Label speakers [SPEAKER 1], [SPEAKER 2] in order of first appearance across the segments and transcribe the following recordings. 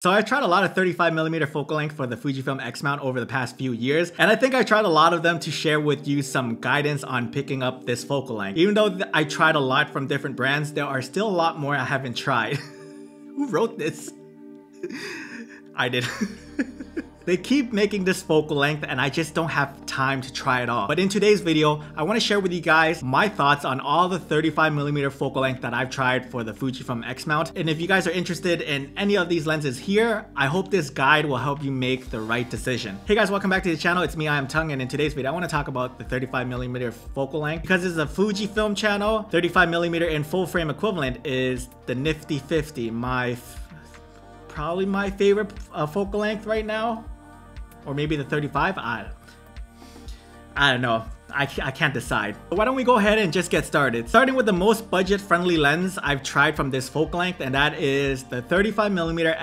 [SPEAKER 1] So I tried a lot of 35mm focal length for the Fujifilm X Mount over the past few years, and I think I tried a lot of them to share with you some guidance on picking up this focal length. Even though I tried a lot from different brands, there are still a lot more I haven't tried. Who wrote this? I did. They keep making this focal length and I just don't have time to try it all. But in today's video, I want to share with you guys my thoughts on all the 35mm focal length that I've tried for the Fujifilm X Mount. And if you guys are interested in any of these lenses here, I hope this guide will help you make the right decision. Hey guys, welcome back to the channel. It's me, Iamtongue, and in today's video, I want to talk about the 35mm focal length. Because it's a Fujifilm channel, 35mm in full frame equivalent is the nifty 50, probably my favorite focal length right now. Or maybe the 35? I don't know. I can't decide. But why don't we go ahead and just get started. Starting with the most budget-friendly lens I've tried from this focal length, and that is the 35mm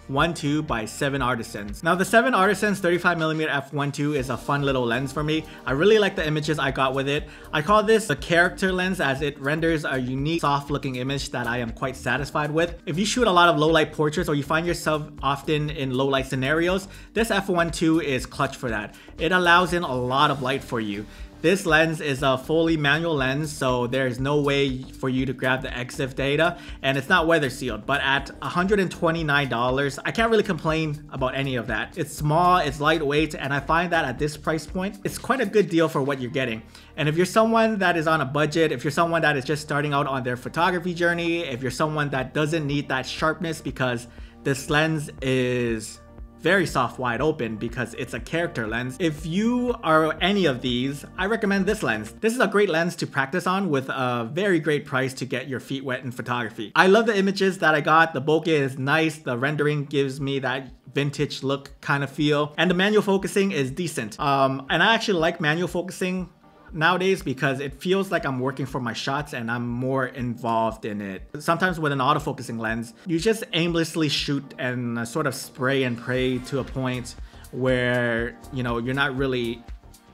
[SPEAKER 1] f1.2 by 7 Artisans. Now the 7 Artisans 35mm f1.2 is a fun little lens for me. I really like the images I got with it. I call this the character lens as it renders a unique soft looking image that I am quite satisfied with. If you shoot a lot of low light portraits or you find yourself often in low light scenarios, this f1.2 is clutch for that. It allows in a lot of light for you. This lens is a fully manual lens, so there's no way for you to grab the EXIF data, and it's not weather sealed. But at $129, I can't really complain about any of that. It's small, it's lightweight, and I find that at this price point, it's quite a good deal for what you're getting. And if you're someone that is on a budget, if you're someone that is just starting out on their photography journey, if you're someone that doesn't need that sharpness because this lens is very soft wide open because it's a character lens. If you are any of these, I recommend this lens. This is a great lens to practice on with a very great price to get your feet wet in photography. I love the images that I got. The bokeh is nice. The rendering gives me that vintage look kind of feel. And the manual focusing is decent. And I actually like manual focusing nowadays because it feels like I'm working for my shots and I'm more involved in it. Sometimes with an autofocusing lens, you just aimlessly shoot and sort of spray and pray to a point where, you know, you're not really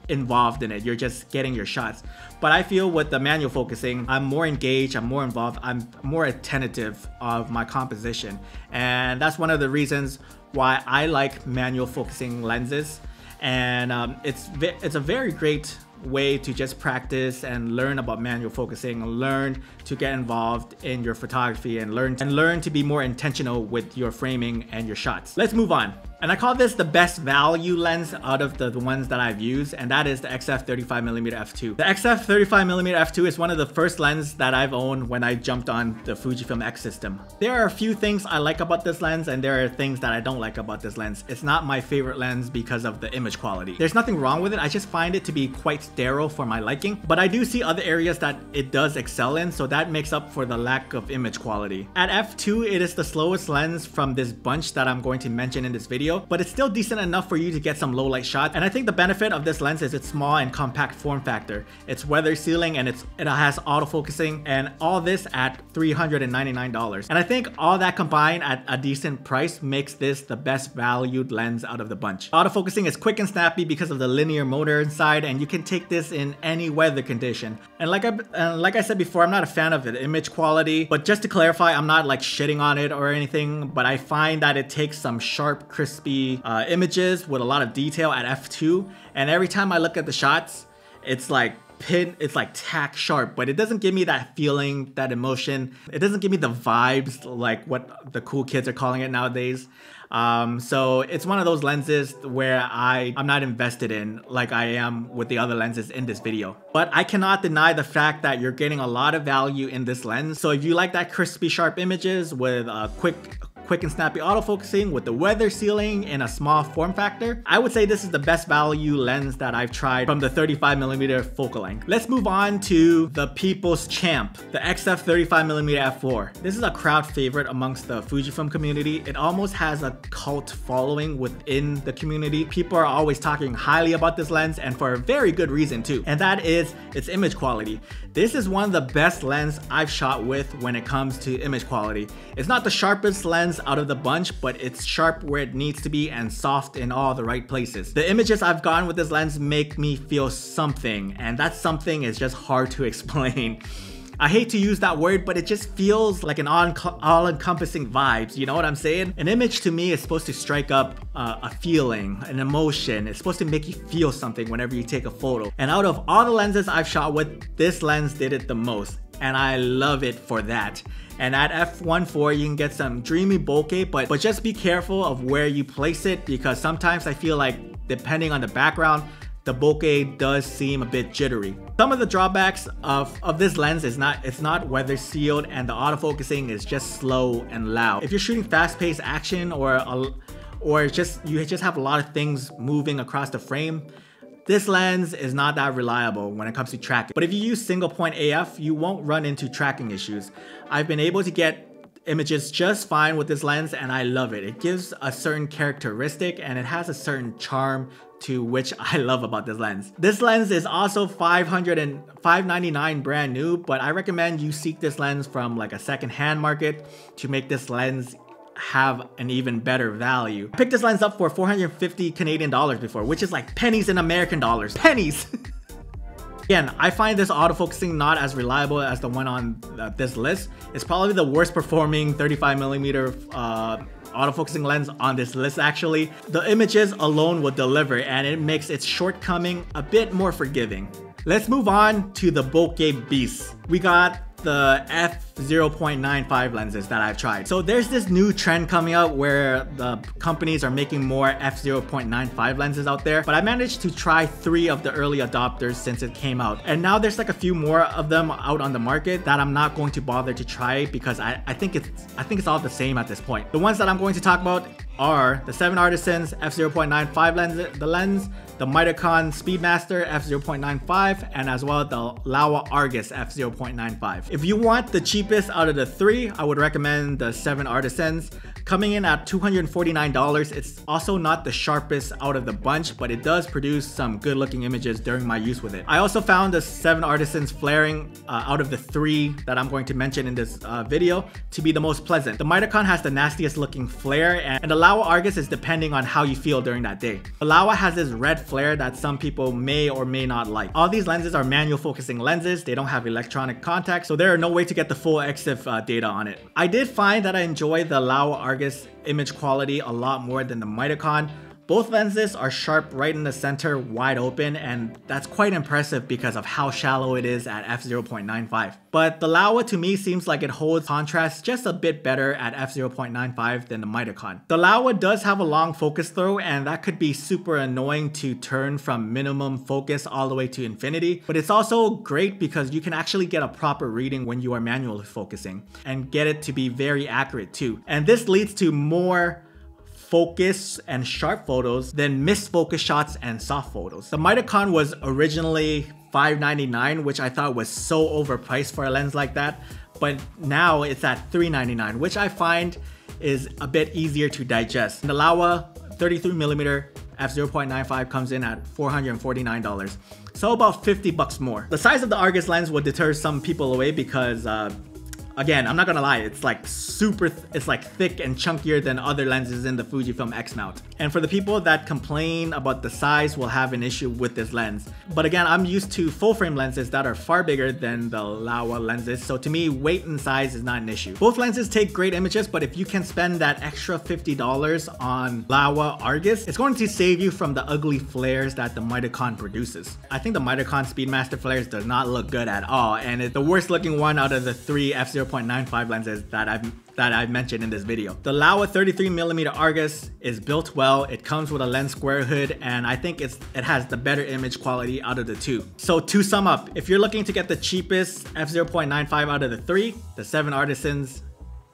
[SPEAKER 1] involved in it. You're just getting your shots. But I feel with the manual focusing, I'm more engaged, I'm more involved, I'm more attentive of my composition. And that's one of the reasons why I like manual focusing lenses. And it's a very great way to just practice and learn about manual focusing, learn to get involved in your photography and learn to be more intentional with your framing and your shots. Let's move on. And I call this the best value lens out of the ones that I've used, and that is the XF 35mm f2. The XF 35mm f2 is one of the first lenses that I've owned when I jumped on the Fujifilm X system. There are a few things I like about this lens and there are things that I don't like about this lens. It's not my favorite lens because of the image quality. There's nothing wrong with it, I just find it to be quite sterile for my liking, but I do see other areas that it does excel in, so that makes up for the lack of image quality. At f2, it is the slowest lens from this bunch that I'm going to mention in this video, but it's still decent enough for you to get some low light shots. And I think the benefit of this lens is its small and compact form factor. It's weather sealing and it has autofocusing, and all this at $399. And I think all that combined at a decent price makes this the best valued lens out of the bunch. Autofocusing is quick and snappy because of the linear motor inside, and you can take this in any weather condition. And like I said before, I'm not a fan of the image quality, but just to clarify, I'm not like shitting on it or anything, but I find that it takes some sharp, crispy images with a lot of detail at f2, and every time I look at the shots, it's like tack sharp, but it doesn't give me that feeling, that emotion. It doesn't give me the vibes like what the cool kids are calling it nowadays. So it's one of those lenses where I'm not invested in like I am with the other lenses in this video. But I cannot deny the fact that you're getting a lot of value in this lens. So if you like that crispy sharp images with quick and snappy autofocusing with the weather sealing in a small form factor, I would say this is the best value lens that I've tried from the 35mm focal length. Let's move on to the people's champ, the XF 35mm f4. This is a crowd favorite amongst the Fujifilm community. It almost has a cult following within the community. People are always talking highly about this lens, and for a very good reason too, and that is its image quality. This is one of the best lenses I've shot with when it comes to image quality. It's not the sharpest lens out of the bunch, but it's sharp where it needs to be and soft in all the right places. The images I've gotten with this lens make me feel something, and that something is just hard to explain. I hate to use that word, but it just feels like an all-encompassing vibes, you know what I'm saying? An image to me is supposed to strike up a feeling, an emotion. It's supposed to make you feel something whenever you take a photo. And out of all the lenses I've shot with, this lens did it the most. And I love it for that. And at f1.4 you can get some dreamy bokeh, but just be careful of where you place it, because sometimes I feel like depending on the background, the bokeh does seem a bit jittery. Some of the drawbacks of this lens is it's not weather sealed, and the autofocusing is just slow and loud. If you're shooting fast-paced action or you just have a lot of things moving across the frame, this lens is not that reliable when it comes to tracking. But if you use single point AF, you won't run into tracking issues. I've been able to get images just fine with this lens, and I love it. It gives a certain characteristic and it has a certain charm to which I love about this lens. This lens is also $599 brand new, but I recommend you seek this lens from like a second-hand market to make this lens have an even better value. I picked this lens up for 450 Canadian dollars before, which is like pennies in American dollars. Pennies! Again, I find this autofocusing not as reliable as the one on this list. It's probably the worst performing 35mm autofocusing lens on this list actually. The images alone will deliver, and it makes its shortcoming a bit more forgiving. Let's move on to the Bokeh Beasts. We got the f/0.95 lenses that I've tried. So there's this new trend coming out where the companies are making more f/0.95 lenses out there, but I managed to try 3 of the early adopters since it came out, and now there's like a few more of them out on the market that I'm not going to bother to try because I think it's all the same at this point. The ones that I'm going to talk about are the 7 Artisans f/0.95 lens, the Mitakon Speedmaster f/0.95, and as well the Laowa Argus f/0.95. If you want the cheapest out of the 3, I would recommend the 7 Artisans. Coming in at $249, it's also not the sharpest out of the bunch, but it does produce some good looking images during my use with it. I also found the 7 Artisans flaring out of the 3 that I'm going to mention in this video to be the most pleasant. The Mitakon has the nastiest looking flare, and the Laowa Argus is depending on how you feel during that day. The Laowa has this red flare that some people may or may not like. All these lenses are manual focusing lenses. They don't have electronic contacts, so there are no way to get the full EXIF data on it. I did find that I enjoy the Laowa Argus image quality a lot more than the Mitakon. Both lenses are sharp right in the center, wide open, and that's quite impressive because of how shallow it is at f/0.95. But the Laowa to me seems like it holds contrast just a bit better at f/0.95 than the Mitakon. The Laowa does have a long focus throw, and that could be super annoying to turn from minimum focus all the way to infinity, but it's also great because you can actually get a proper reading when you are manually focusing and get it to be very accurate too. And this leads to more focus and sharp photos than missed focus shots and soft photos. The Mitakon was originally $599, which I thought was so overpriced for a lens like that, but now it's at $399, which I find is a bit easier to digest. The Laowa 33mm f/0.95 comes in at $449, so about 50 bucks more. The size of the Argus lens would deter some people away because again, I'm not gonna lie, it's like it's like thick and chunkier than other lenses in the Fujifilm X Mount. And for the people that complain about the size will have an issue with this lens. But again, I'm used to full frame lenses that are far bigger than the Laowa lenses, so to me, weight and size is not an issue. Both lenses take great images, but if you can spend that extra $50 on Laowa Argus, it's going to save you from the ugly flares that the Mitakon produces. I think the Mitakon Speedmaster flares does not look good at all, and it's the worst looking one out of the 3 f/0.95 lenses that I've mentioned in this video. The Laowa 33mm Argus is built well, it comes with a lens square hood, and I think it has the better image quality out of the 2. So to sum up, if you're looking to get the cheapest f/0.95 out of the 3, the 7 Artisans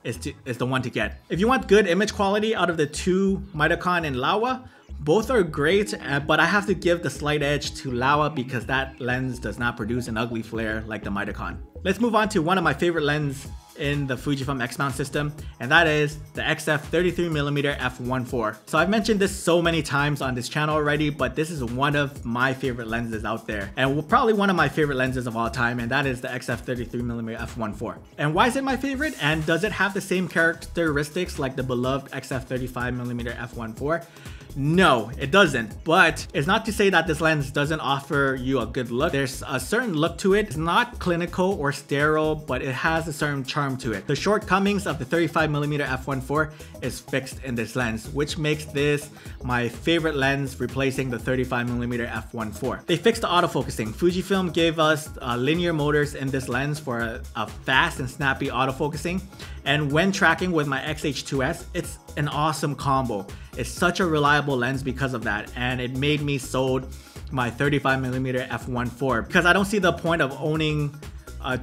[SPEAKER 1] is the one to get. If you want good image quality out of the 2 Mitakon and Laowa, both are great, but I have to give the slight edge to Laowa because that lens does not produce an ugly flare like the Mitakon. Let's move on to one of my favorite lenses in the Fujifilm X Mount system, and that is the XF 33mm f1.4. So I've mentioned this so many times on this channel already, but this is one of my favorite lenses out there, and probably one of my favorite lenses of all time, and that is the XF 33mm f1.4. And why is it my favorite? And does it have the same characteristics like the beloved XF 35mm f1.4? No, it doesn't. But it's not to say that this lens doesn't offer you a good look. There's a certain look to it. It's not clinical or sterile, but it has a certain charm to it. The shortcomings of the 35mm f1.4 is fixed in this lens, which makes this my favorite lens, replacing the 35mm f1.4. They fixed the autofocusing. Fujifilm gave us linear motors in this lens for a fast and snappy autofocusing. And when tracking with my XH2S, it's an awesome combo. It's such a reliable lens because of that, and it made me sold my 35mm f1.4 because I don't see the point of owning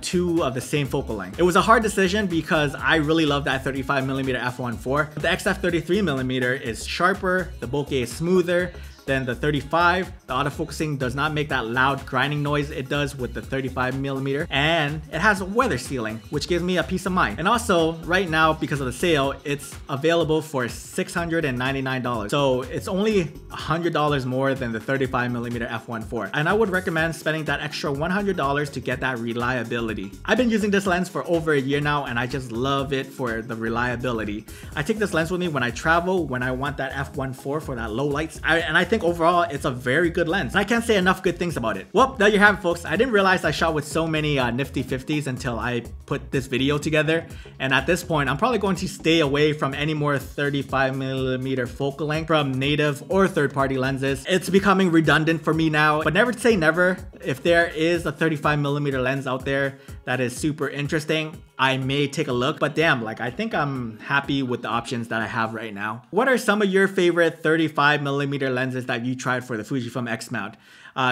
[SPEAKER 1] two of the same focal length. It was a hard decision because I really love that 35mm f1.4. The XF33mm is sharper, the bokeh is smoother than the 35. The autofocusing does not make that loud grinding noise it does with the 35mm, and it has weather sealing, which gives me a peace of mind. And also, right now, because of the sale, it's available for $699. So it's only $100 more than the 35mm f1.4. And I would recommend spending that extra $100 to get that reliability. I've been using this lens for over a year now, and I just love it for the reliability. I take this lens with me when I travel, when I want that f1.4 for that low lights. And I think overall it's a very good lens. I can't say enough good things about it. Well, there you have it, folks. I didn't realize I shot with so many nifty 50s until I put this video together, and at this point I'm probably going to stay away from any more 35mm focal length from native or third-party lenses. It's becoming redundant for me now, but never say never. If there is a 35mm lens out there that is super interesting, I may take a look, but damn, like, I think I'm happy with the options that I have right now. What are some of your favorite 35mm lenses that you tried for the Fujifilm X Mount?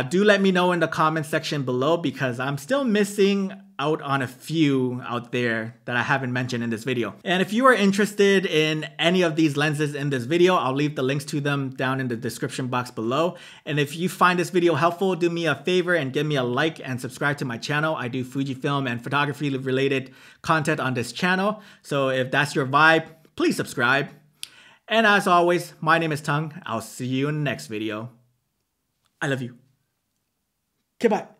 [SPEAKER 1] Do let me know in the comments section below, because I'm still missing out on a few out there that I haven't mentioned in this video. And if you are interested in any of these lenses in this video, I'll leave the links to them down in the description box below. And if you find this video helpful, do me a favor and give me a like and subscribe to my channel. I do Fujifilm and photography related content on this channel. So if that's your vibe, please subscribe. And as always, my name is Tongue. I'll see you in the next video. I love you. Okay, bye.